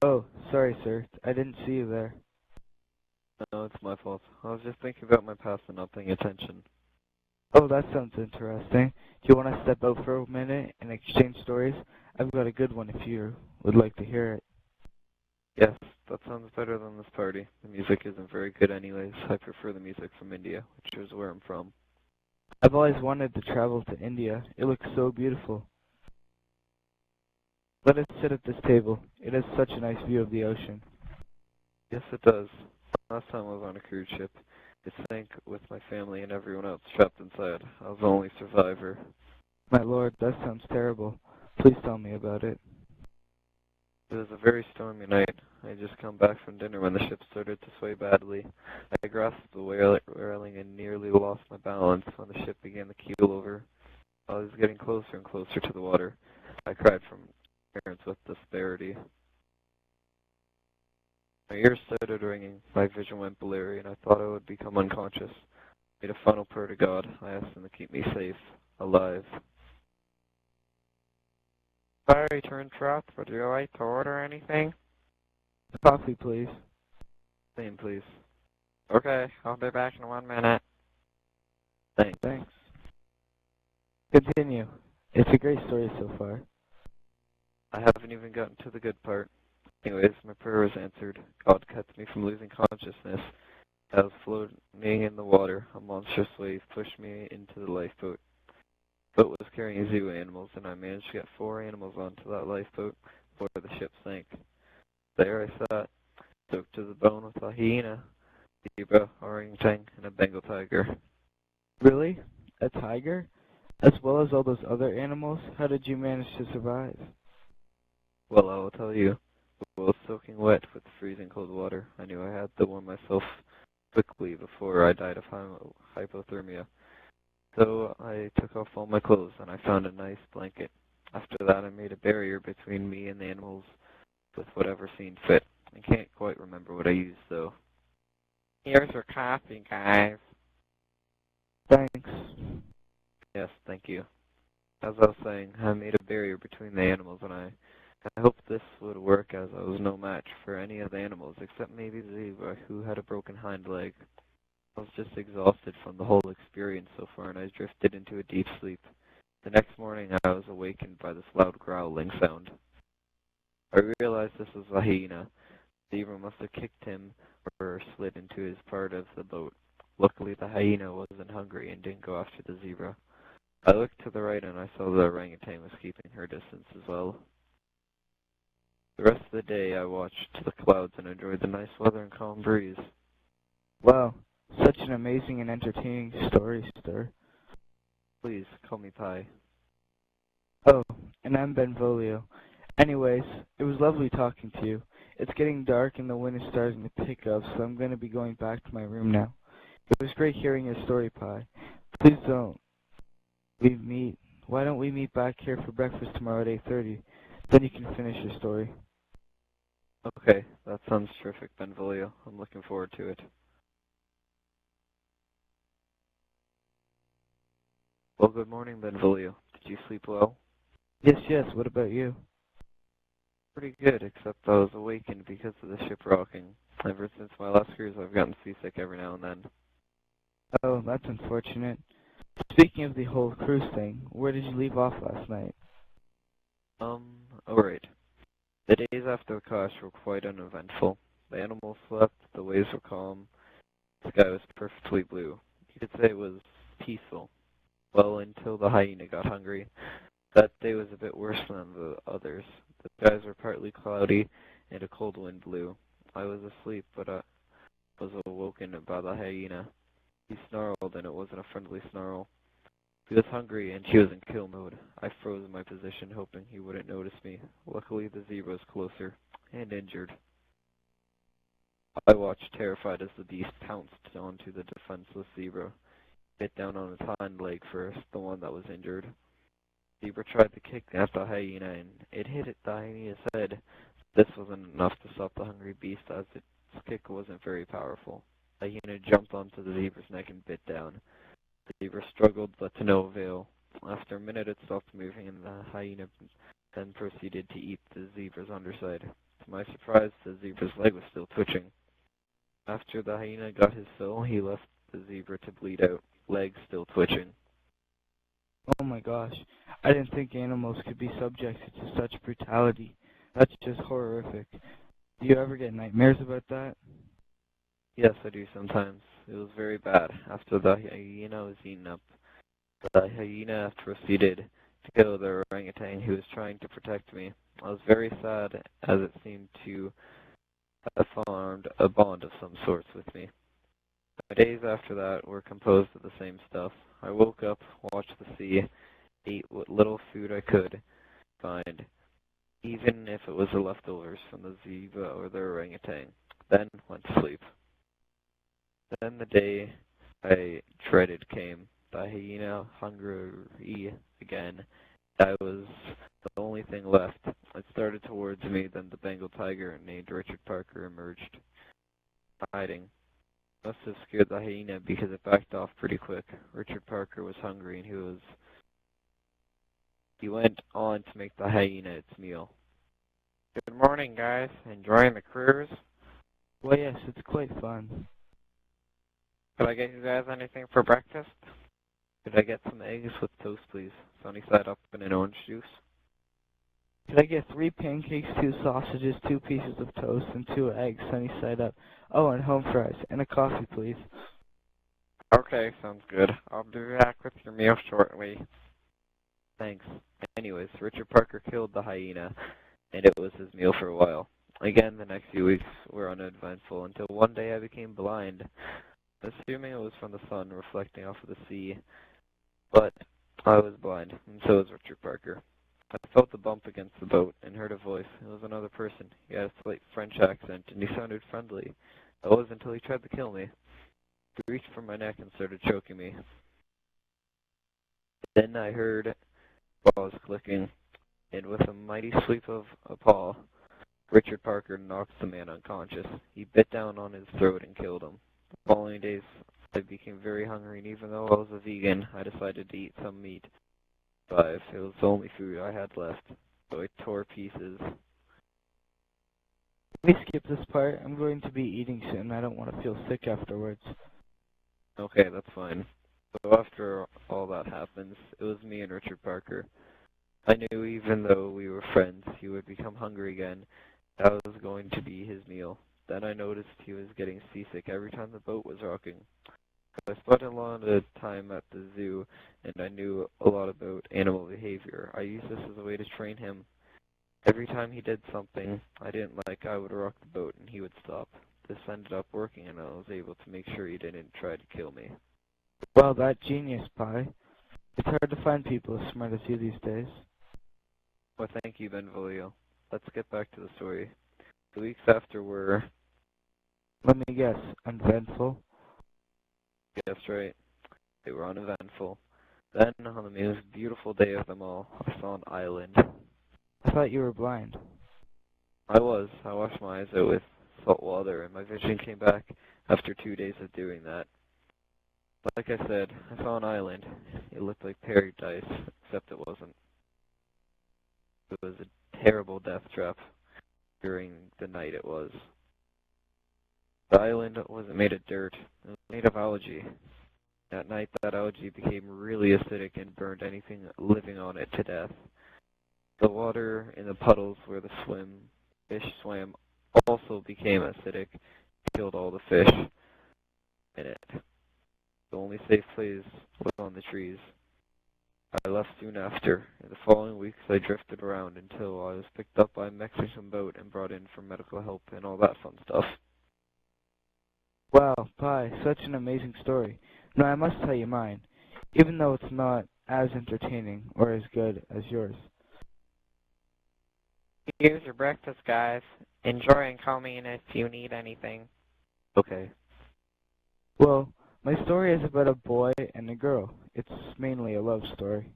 Oh, sorry, sir. I didn't see you there. No, it's my fault. I was just thinking about my past and not paying attention. Oh, that sounds interesting. Do you want to step out for a minute and exchange stories? I've got a good one if you would like to hear it. Yes, that sounds better than this party. The music isn't very good anyways. I prefer the music from India, which is where I'm from. I've always wanted to travel to India. It looks so beautiful. Let us sit at this table. It has such a nice view of the ocean. Yes, it does. Last time I was on a cruise ship, it sank with my family and everyone else trapped inside. I was the only survivor. My lord, that sounds terrible. Please tell me about it. It was a very stormy night. I had just come back from dinner when the ship started to sway badly. I grasped the railing and nearly lost my balance when the ship began to keel over. I was getting closer and closer to the water. I cried from parents with disparity. My ears started ringing, my vision went blurry, and I thought I would become unconscious. I made a final prayer to God. I asked him to keep me safe, alive. Sorry to interrupt. Would you like to order anything? Coffee, please. Same, please. Okay, I'll be back in 1 minute. Thanks. Continue. It's a great story so far. I haven't even gotten to the good part. Anyways, my prayer was answered. God kept me from losing consciousness. I was floating in the water. A monstrous wave pushed me into the lifeboat. The boat was carrying zoo animals, and I managed to get 4 animals onto that lifeboat before the ship sank. There I sat, soaked to the bone with a hyena, zebra, orangutan, and a Bengal tiger. Really? A tiger? As well as all those other animals? How did you manage to survive? Well, I will tell you. I was soaking wet with freezing cold water. I knew I had to warm myself quickly before I died of hypothermia. So I took off all my clothes and I found a nice blanket. After that I made a barrier between me and the animals with whatever seemed fit. I can't quite remember what I used though. Here's your coffee, guys. Thanks. Yes, thank you. As I was saying, I made a barrier between the animals and I hoped this would work as I was no match for any of the animals except maybe the zebra who had a broken hind leg. I was just exhausted from the whole experience so far and I drifted into a deep sleep. The next morning I was awakened by this loud growling sound. I realized this was a hyena. The zebra must have kicked him or slid into his part of the boat. Luckily the hyena wasn't hungry and didn't go after the zebra. I looked to the right and I saw the orangutan was keeping her distance as well. The rest of the day I watched the clouds and enjoyed the nice weather and calm breeze. Wow, such an amazing and entertaining story, sir. Please, call me Pi. Oh, and I'm Benvolio. Anyways, it was lovely talking to you. It's getting dark and the wind is starting to pick up, so I'm going to be going back to my room now. It was great hearing your story, Pi. Please why don't we meet back here for breakfast tomorrow at 8:30? Then you can finish your story. Okay, that sounds terrific, Benvolio. I'm looking forward to it. Well, good morning, Benvolio. Did you sleep well? Yes, what about you? Pretty good, except I was awakened because of the ship rocking. Ever since my last cruise, I've gotten seasick every now and then. Oh, that's unfortunate. Speaking of the whole cruise thing, where did you leave off last night? Alright. The days after the crash were quite uneventful. The animals slept, the waves were calm, the sky was perfectly blue. You could say it was peaceful. Well, until the hyena got hungry. That day was a bit worse than the others. The skies were partly cloudy, and a cold wind blew. I was asleep, but I was awoken by the hyena. He snarled, and it wasn't a friendly snarl. He was hungry, and he was in kill mode. I froze in my position, hoping he wouldn't notice me. Luckily, the zebra was closer, and injured. I watched, terrified, as the beast pounced onto the defenseless zebra. He bit down on its hind leg first, the one that was injured. The zebra tried to kick at the hyena, and it hit the hyena's head. This wasn't enough to stop the hungry beast, as its kick wasn't very powerful. The hyena jumped onto the zebra's neck and bit down. The zebra struggled, but to no avail. After a minute it stopped moving, and the hyena then proceeded to eat the zebra's underside. To To my surprise, the zebra's leg was still twitching. After the hyena got his fill, he left the zebra to bleed out, leg still twitching. Oh my gosh, I didn't think animals could be subjected to such brutality. That's just horrific. Do you ever get nightmares about that? Yes, I do sometimes. It was very bad. After the hyena was eaten up, the hyena proceeded to kill the orangutan who was trying to protect me. I was very sad, as it seemed to have formed a bond of some sorts with me. My days after that were composed of the same stuff. I woke up, watched the sea, ate what little food I could find, even if it was the leftovers from the zebra or the orangutan, then went to sleep. Then the day I dreaded came. The hyena hungry again. I was the only thing left. It started towards me, then the Bengal tiger named Richard Parker emerged, hiding. Must have scared the hyena because it backed off pretty quick. Richard Parker was hungry and he went on to make the hyena its meal. Good morning, guys. Enjoying the cruise? Well, yes, it's quite fun. Could I get you guys anything for breakfast? Could I get some eggs with toast, please? Sunny side up and an orange juice? Could I get 3 pancakes, 2 sausages, 2 pieces of toast, and 2 eggs sunny side up? Oh, and home fries, and a coffee, please. Okay, sounds good. I'll be back with your meal shortly. Thanks. Anyways, Richard Parker killed the hyena, and it was his meal for a while. Again, the next few weeks were uneventful until one day I became blind, assuming it was from the sun reflecting off of the sea. But I was blind, and so was Richard Parker. I felt the bump against the boat and heard a voice. It was another person. He had a slight French accent, and he sounded friendly. That was until he tried to kill me. He reached for my neck and started choking me. Then I heard paws clicking, and with a mighty sweep of a paw, Richard Parker knocked the man unconscious. He bit down on his throat and killed him. The following days, I became very hungry, and even though I was a vegan, I decided to eat some meat. 5. It was the only food I had left, so I tore pieces. Let me skip this part. I'm going to be eating soon. I don't want to feel sick afterwards. Okay, that's fine. So after all that happens, it was me and Richard Parker. I knew even though we were friends, he would become hungry again. That was going to be his meal. Then I noticed he was getting seasick every time the boat was rocking. I spent a lot of time at the zoo, and I knew a lot about animal behavior. I used this as a way to train him. Every time he did something I didn't like, I would rock the boat, and he would stop. This ended up working, and I was able to make sure he didn't try to kill me. Well, that genius, Pi. It's hard to find people as smart as you these days. Well, thank you, Benvolio. Let's get back to the story. The weeks after were... Let me guess, uneventful? Yes, right. They were uneventful. Then, on the most beautiful day of them all, I saw an island. I thought you were blind. I was. I washed my eyes out with salt water, and my vision came back after 2 days of doing that. Like I said, I saw an island. It looked like paradise, except it wasn't. It was a terrible death trap during the night it was. The island wasn't made of dirt. It was made of algae. At night, that algae became really acidic and burned anything living on it to death. The water in the puddles where the fish swam also became acidic, killed all the fish in it. The only safe place was on the trees. I left soon after. In the following weeks, I drifted around until I was picked up by a Mexican boat and brought in for medical help and all that fun stuff. Wow, Pi, such an amazing story. Now I must tell you mine, even though it's not as entertaining or as good as yours. Here's your breakfast, guys. Enjoy and call me in if you need anything. Okay. Well, my story is about a boy and a girl. It's mainly a love story.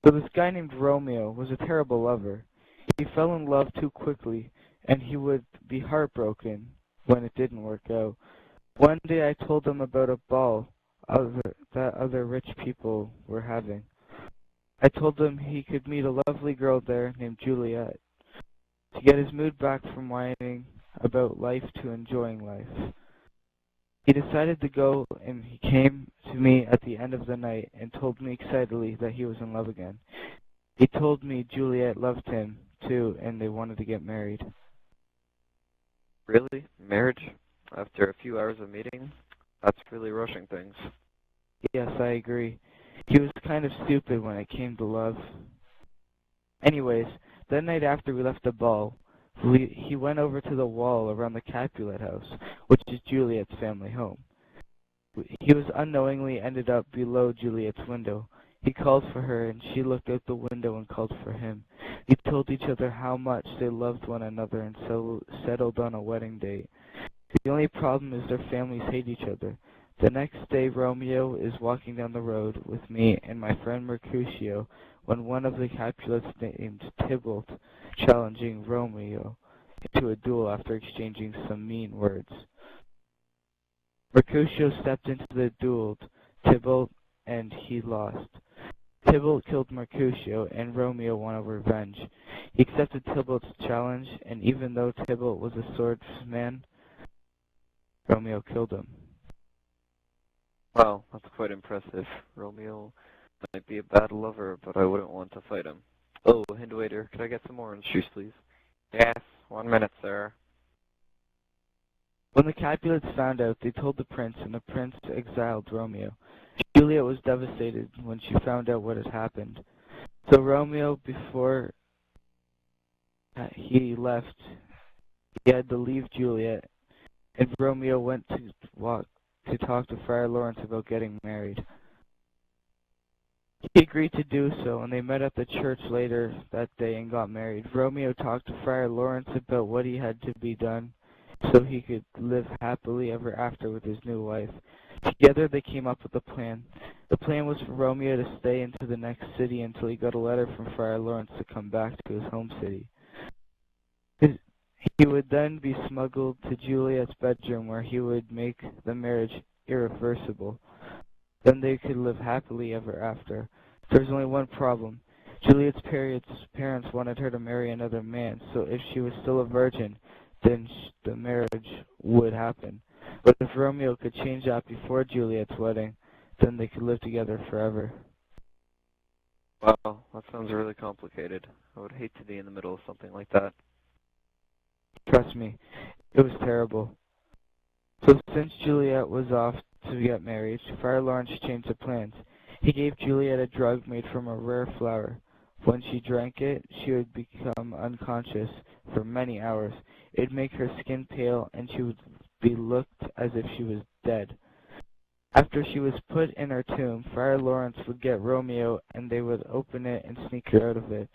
So this guy named Romeo was a terrible lover. He fell in love too quickly, and he would be heartbroken when it didn't work out. One day I told him about a ball that other rich people were having. I told him he could meet a lovely girl there named Juliet. to get his mood back from whining about life to enjoying life. He decided to go, and he came to me at the end of the night and told me excitedly that he was in love again. He told me Juliet loved him, too, and they wanted to get married. Really? Marriage? After a few hours of meeting? That's really rushing things. Yes, I agree. He was kind of stupid when it came to love. Anyways, that night after we left the ball, he went over to the wall around the Capulet house, which is Juliet's family home. He was unknowingly ended up below Juliet's window. He called for her, and she looked out the window and called for him. They told each other how much they loved one another and so settled on a wedding date. The only problem is their families hate each other. The next day, Romeo is walking down the road with me and my friend Mercutio when one of the Capulets named Tybalt challenging Romeo to a duel after exchanging some mean words. Mercutio stepped into the duel, Tybalt, and he lost. Tybalt killed Mercutio, and Romeo wanted revenge. He accepted Tybalt's challenge, and even though Tybalt was a swordsman, Romeo killed him. Wow, that's quite impressive. Romeo might be a bad lover, but I wouldn't want to fight him. Oh, hand waiter, could I get some orange juice, please? Yes, 1 minute, sir. When the Capulets found out, they told the prince, and the prince exiled Romeo. Juliet was devastated when she found out what had happened. So Romeo, before he left, he had to leave Juliet, and Romeo went to talk to Friar Lawrence about getting married. He agreed to do so, and they met at the church later that day and got married. Romeo talked to Friar Lawrence about what he had to be done so he could live happily ever after with his new wife. Together they came up with a plan. The plan was for Romeo to stay into the next city until he got a letter from Friar Lawrence to come back to his home city. He would then be smuggled to Juliet's bedroom where he would make the marriage irreversible. Then they could live happily ever after. There was only one problem. Juliet's parents wanted her to marry another man, so if she was still a virgin, then the marriage would happen. But if Romeo could change that before Juliet's wedding, then they could live together forever. Wow, that sounds really complicated. I would hate to be in the middle of something like that. Trust me, it was terrible. So since Juliet was off to get married, Friar Lawrence changed the plans. He gave Juliet a drug made from a rare flower. When she drank it, she would become unconscious for many hours. It would make her skin pale, and she would be looked as if she was dead. After she was put in her tomb, Friar Lawrence would get Romeo, and they would open it and sneak her out of it.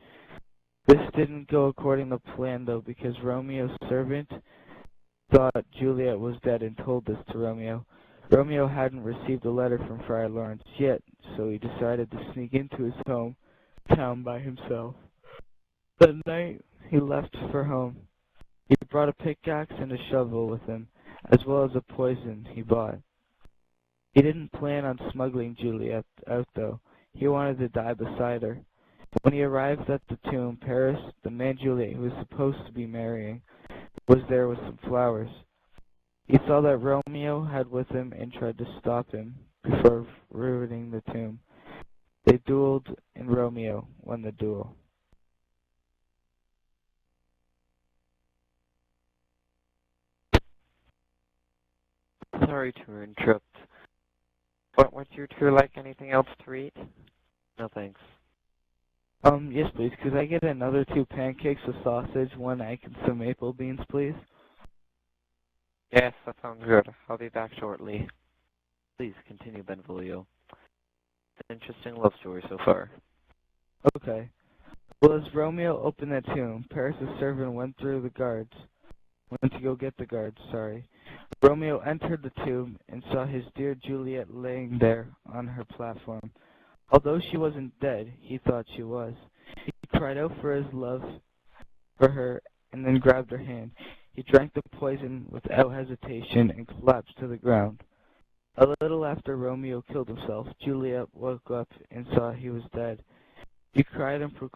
This didn't go according to plan, though, because Romeo's servant thought Juliet was dead and told this to Romeo. Romeo hadn't received a letter from Friar Lawrence yet, so he decided to sneak into his hometown by himself. That night, he left for home. He brought a pickaxe and a shovel with him, as well as a poison he bought. He didn't plan on smuggling Juliet out, though. He wanted to die beside her. When he arrived at the tomb, Paris, the man Juliet he was supposed to be marrying, was there with some flowers. He saw that Romeo had with him and tried to stop him before ruining the tomb. They dueled, and Romeo won the duel. Sorry to interrupt. But would you two like anything else to eat? No, thanks. Yes, please. Could I get another 2 pancakes with sausage, 1 egg, and some maple beans, please? Yes, that sounds good. I'll be back shortly. Please continue, Benvolio. It's an interesting love story so far. Okay. Well, as Romeo opened the tomb, Paris' servant went to go get the guards, sorry. Romeo entered the tomb and saw his dear Juliet laying there on her platform. Although she wasn't dead, he thought she was. He cried out for his love for her and then grabbed her hand. He drank the poison without hesitation and collapsed to the ground. A little after Romeo killed himself, Juliet woke up and saw he was dead. He cried and proclaimed